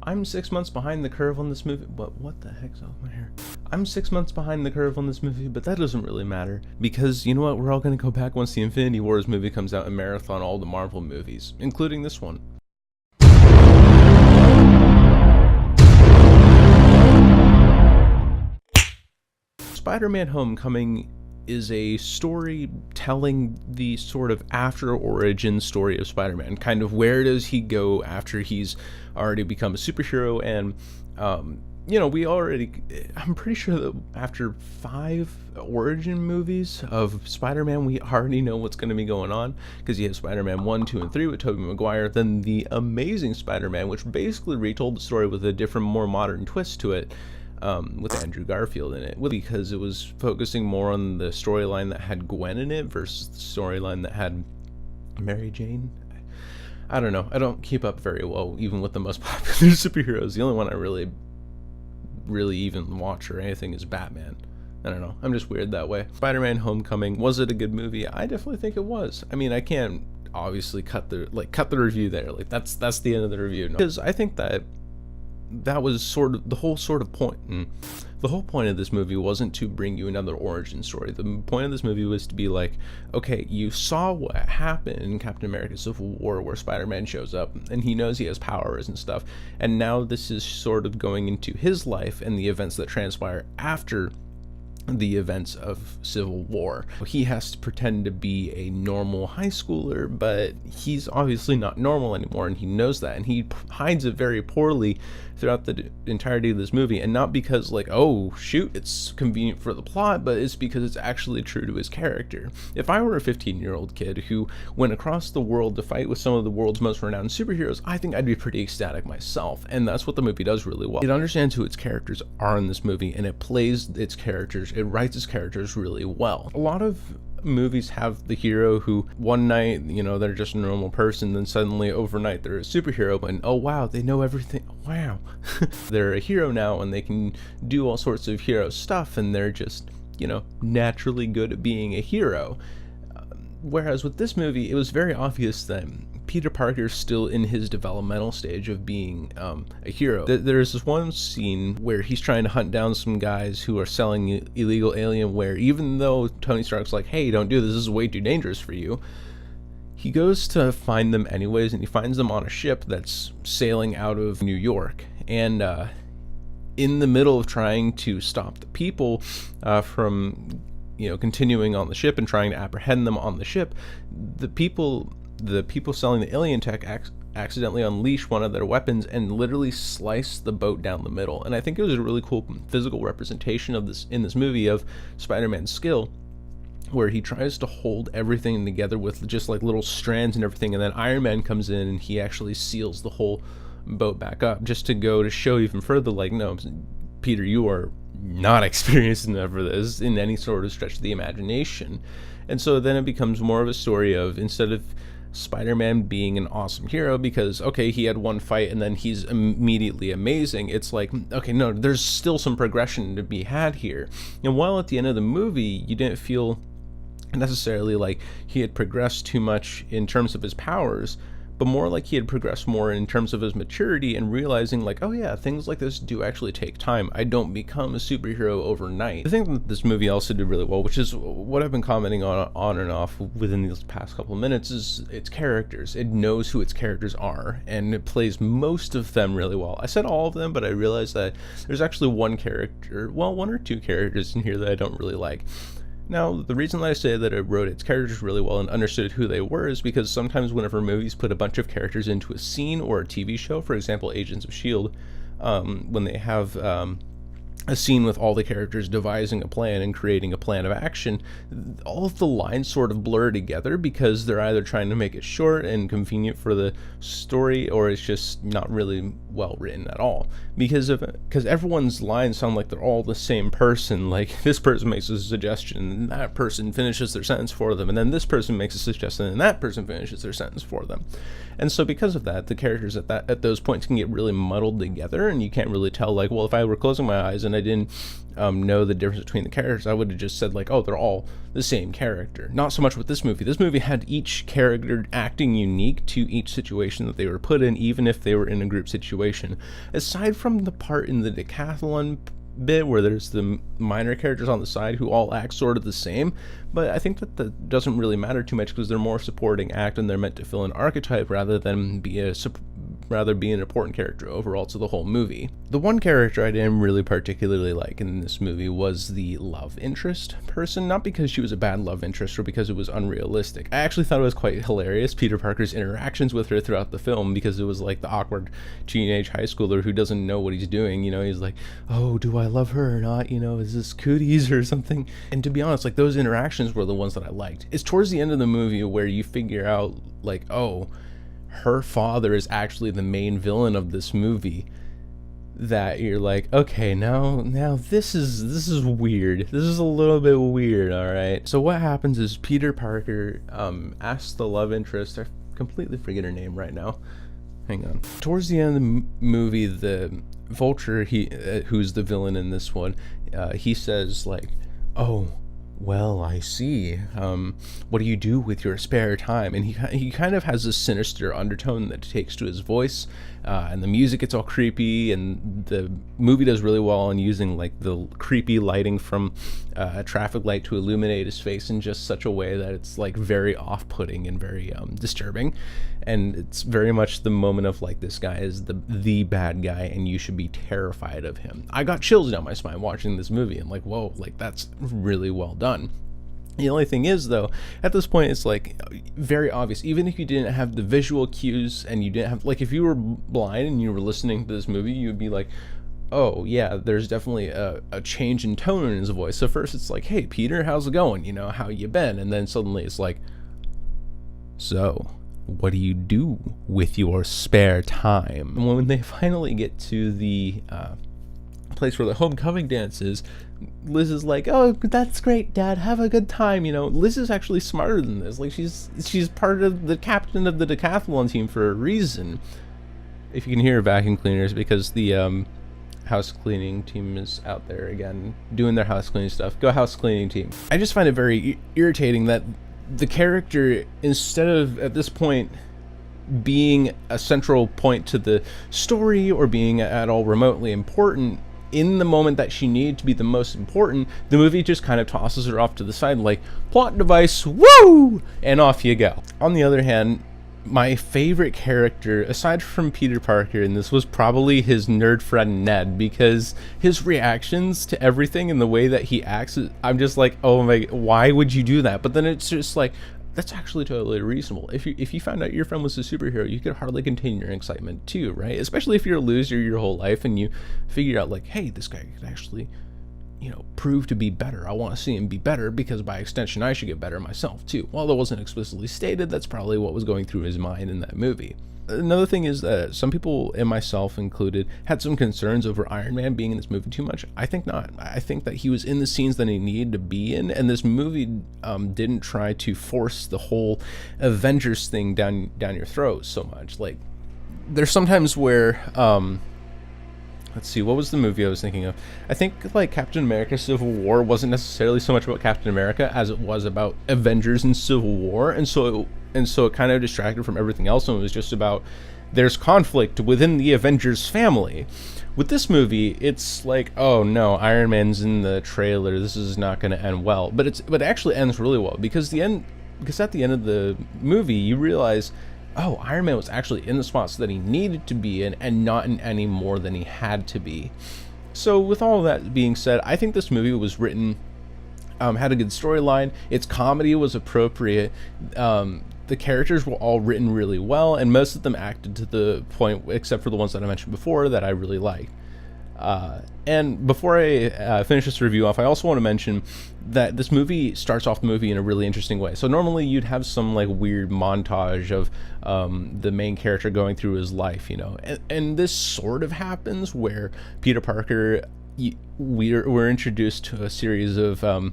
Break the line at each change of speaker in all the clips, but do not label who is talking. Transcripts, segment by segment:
I'm 6 months behind the curve on this movie. What the heck's off my hair? I'm 6 months behind the curve on this movie, but that doesn't really matter because you know what? We're all gonna go back once the Infinity Wars movie comes out and marathon all the Marvel movies, including this one. Spider-Man Homecoming is a story telling the sort of after origin story of Spider-Man. Kind of where does he go after he's already become a superhero, and I'm pretty sure that after 5 origin movies of Spider-Man, we already know what's going to be going on, because you have Spider-Man 1, 2, and 3 with Tobey Maguire, then the Amazing Spider-Man, which basically retold the story with a different, more modern twist to it, with Andrew Garfield in it, because it was focusing more on the storyline that had Gwen in it versus the storyline that had Mary Jane. I don't know. I don't keep up very well even with the most popular superheroes. The only one I really even watch or anything is Batman. I don't know. I'm just weird that way. Spider-Man Homecoming, was it a good movie? I definitely think it was. I mean, I can't obviously cut the review there. Like that's the end of the review. No. Because I think that was sort of the whole point. The whole point of this movie wasn't to bring you another origin story. The point of this movie was to be like, okay, you saw what happened in Captain America Civil War where Spider-Man shows up and he knows he has powers and stuff, and now this is sort of going into his life and the events that transpire after the events of Civil War. He has to pretend to be a normal high schooler, but he's obviously not normal anymore, and he knows that, and he hides it very poorly throughout the entirety of this movie. And not because like, oh shoot, it's convenient for the plot, but it's because it's actually true to his character. If I were a 15-year-old kid who went across the world to fight with some of the world's most renowned superheroes, I think I'd be pretty ecstatic myself, and that's what the movie does really well. It understands who its characters are in this movie, and it plays its characters, it writes its characters really well. A lot of movies have the hero who one night, they're just a normal person, then suddenly overnight they're a superhero, and oh wow, they know everything. Wow. They're a hero now and they can do all sorts of hero stuff, and they're just, naturally good at being a hero. Whereas with this movie, it was very obvious that Peter Parker's still in his developmental stage of being a hero. There's this one scene where he's trying to hunt down some guys who are selling illegal Alienware, even though Tony Stark's like, hey, don't do this, this is way too dangerous for you. He goes to find them anyways, and he finds them on a ship that's sailing out of New York. And in the middle of trying to stop the people from continuing on the ship and trying to apprehend them on the ship, the people selling the alien tech accidentally unleash one of their weapons and literally slice the boat down the middle. And I think it was a really cool physical representation of this in this movie of Spider-Man's skill, where he tries to hold everything together with just like little strands and everything, and then Iron Man comes in and he actually seals the whole boat back up, just to go to show even further, like, no, Peter, you are not experienced enough for this in any sort of stretch of the imagination. And so then it becomes more of a story of, instead of Spider-Man being an awesome hero because, okay, he had one fight and then he's immediately amazing, it's like, okay, no, there's still some progression to be had here. And while at the end of the movie you didn't feel necessarily like he had progressed too much in terms of his powers, but more like he had progressed more in terms of his maturity and realizing like, oh yeah, things like this do actually take time. I don't become a superhero overnight. The thing that this movie also did really well, which is what I've been commenting on and off within these past couple of minutes, is its characters. It knows who its characters are, and it plays most of them really well. I said all of them, but I realized that there's actually one or two characters in here that I don't really like. Now, the reason that I say that it wrote its characters really well and understood who they were is because sometimes whenever movies put a bunch of characters into a scene or a TV show, for example, Agents of S.H.I.E.L.D., when they have a scene with all the characters devising a plan and creating a plan of action, all of the lines sort of blur together because they're either trying to make it short and convenient for the story, or it's just not really well written at all. Because everyone's lines sound like they're all the same person. Like, this person makes a suggestion and that person finishes their sentence for them, and then this person makes a suggestion and that person finishes their sentence for them. And so because of that, the characters at those points can get really muddled together, and you can't really tell, like, well, if I were closing my eyes and and I didn't know the difference between the characters, I would have just said like, oh, they're all the same character. Not so much with this movie. This movie had each character acting unique to each situation that they were put in, even if they were in a group situation. Aside from the part in the decathlon bit where there's the minor characters on the side who all act sort of the same, but I think that doesn't really matter too much because they're more supporting act and they're meant to fill an archetype rather than be an important character overall to the whole movie. The one character I didn't really particularly like in this movie was the love interest person, not because she was a bad love interest or because it was unrealistic. I actually thought it was quite hilarious, Peter Parker's interactions with her throughout the film, because it was like the awkward teenage high schooler who doesn't know what he's doing. He's like, oh, do I love her or not? Is this cooties or something? And to be honest, like, those interactions were the ones that I liked. It's towards the end of the movie where you figure out like, oh, her father is actually the main villain of this movie, that you're like, okay, now this is weird. This is a little bit weird, all right? So what happens is Peter Parker asks the love interest, I completely forget her name right now. Hang on. Towards the end of the movie, the Vulture, who's the villain in this one, he says like, oh, well, I see. What do you do with your spare time? And he kind of has this sinister undertone that takes to his voice, and the music gets all creepy, and the movie does really well on using like the creepy lighting from a traffic light to illuminate his face in just such a way that it's like very off-putting and very disturbing. And it's very much the moment of like, this guy is the bad guy and you should be terrified of him. I got chills down my spine watching this movie and like, whoa, like that's really well done. The only thing is though, at this point it's like very obvious, even if you didn't have the visual cues and you didn't have, like, if you were blind and you were listening to this movie, you would be like, oh yeah, there's definitely a change in tone in his voice. So first it's like, hey Peter, how's it going? How you been? And then suddenly it's like, so what do you do with your spare time? And when they finally get to the place where the homecoming dance is, Liz is like, oh, that's great, Dad, have a good time. Liz is actually smarter than this. Like, she's part of the captain of the decathlon team for a reason. If you can hear vacuum cleaners, because the house cleaning team is out there again doing their house cleaning stuff. Go house cleaning team. I just find it very irritating that the character, instead of at this point being a central point to the story or being at all remotely important, in the moment that she needed to be the most important, the movie just kind of tosses her off to the side like, plot device, woo, and off you go. On the other hand, my favorite character, aside from Peter Parker, and this was probably his nerd friend Ned, because his reactions to everything and the way that he acts, I'm just like, oh my, why would you do that? But then it's just like, that's actually totally reasonable. If you found out your friend was a superhero, you could hardly contain your excitement too, right? Especially if you're a loser your whole life and you figure out like, hey, this guy could actually, prove to be better. I want to see him be better because by extension I should get better myself too. While that wasn't explicitly stated, that's probably what was going through his mind in that movie. Another thing is that some people, and myself included, had some concerns over Iron Man being in this movie too much. I think not. I think that he was in the scenes that he needed to be in, and this movie didn't try to force the whole Avengers thing down your throat so much. Like, there's sometimes where let's see, what was the movie I was thinking of? I think like Captain America Civil War wasn't necessarily so much about Captain America as it was about Avengers and Civil War, and so it kind of distracted from everything else, and it was just about there's conflict within the Avengers family. With this movie, it's like, oh no, Iron Man's in the trailer, this is not going to end well. But it actually ends really well, because at the end of the movie you realize, oh, Iron Man was actually in the spots that he needed to be in and not in any more than he had to be. So with all of that being said, I think this movie was written, had a good storyline, its comedy was appropriate, the characters were all written really well, and most of them acted to the point, except for the ones that I mentioned before, that I really liked. And before I finish this review off, I also want to mention that this movie starts off the movie in a really interesting way. So normally you'd have some like weird montage of the main character going through his life, and this sort of happens where Peter Parker, we're introduced to a series of phone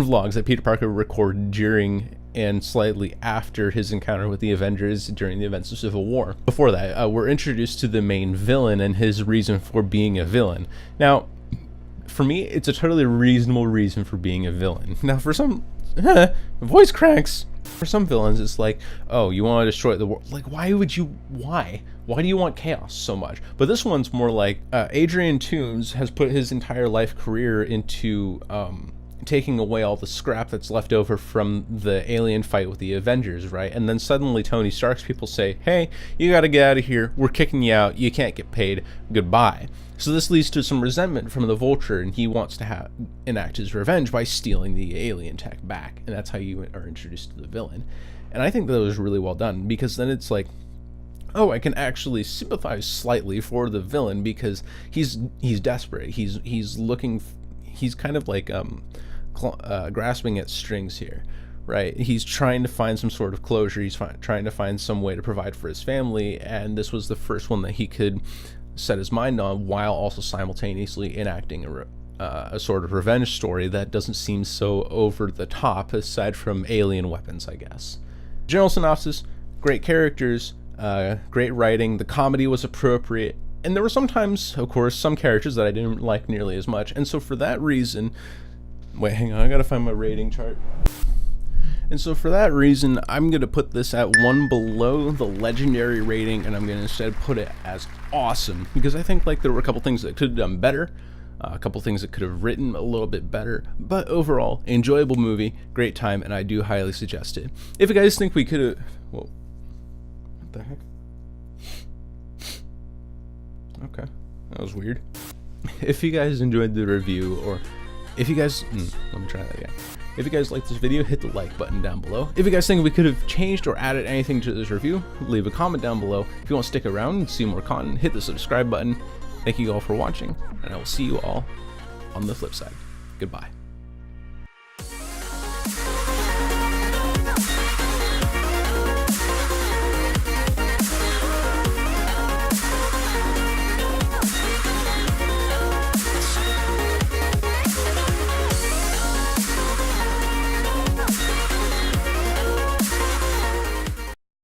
vlogs that Peter Parker recorded during and slightly after his encounter with the Avengers during the events of Civil War. Before that, we're introduced to the main villain and his reason for being a villain. Now, for me, it's a totally reasonable reason for being a villain. Now, for some, voice cracks. For some villains, it's like, oh, you want to destroy the world. Like, why would you? Why? Why do you want chaos so much? But this one's more like Adrian Toomes has put his entire life career into taking away all the scrap that's left over from the alien fight with the Avengers, right? And then suddenly Tony Stark's people say, hey, you gotta get out of here. We're kicking you out. You can't get paid. Goodbye. So this leads to some resentment from the Vulture, and he wants to enact his revenge by stealing the alien tech back. And that's how you are introduced to the villain. And I think that was really well done, because then it's like, oh, I can actually sympathize slightly for the villain, because he's desperate. He's looking, he's kind of like grasping at strings here, right? He's trying to find some sort of closure. He's trying to find some way to provide for his family, and this was the first one that he could set his mind on, while also simultaneously enacting a sort of revenge story that doesn't seem so over the top, aside from alien weapons, I guess. General synopsis: great characters, great writing, the comedy was appropriate, and there were sometimes, of course, some characters that I didn't like nearly as much, and so for that reason, wait, hang on, I gotta find my rating chart. And so for that reason, I'm going to put this at 1 below the legendary rating, and I'm going to instead put it as awesome, because I think like there were a couple things that could have done better, a couple things that could have written a little bit better, but overall, enjoyable movie, great time, and I do highly suggest it. If you guys think we could have... Whoa. What the heck? Okay, that was weird. If you guys enjoyed the review, or if you guys... let me try that again. If you guys liked this video, hit the like button down below. If you guys think we could have changed or added anything to this review, leave a comment down below. If you want to stick around and see more content, hit the subscribe button. Thank you all for watching, and I will see you all on the flip side. Goodbye.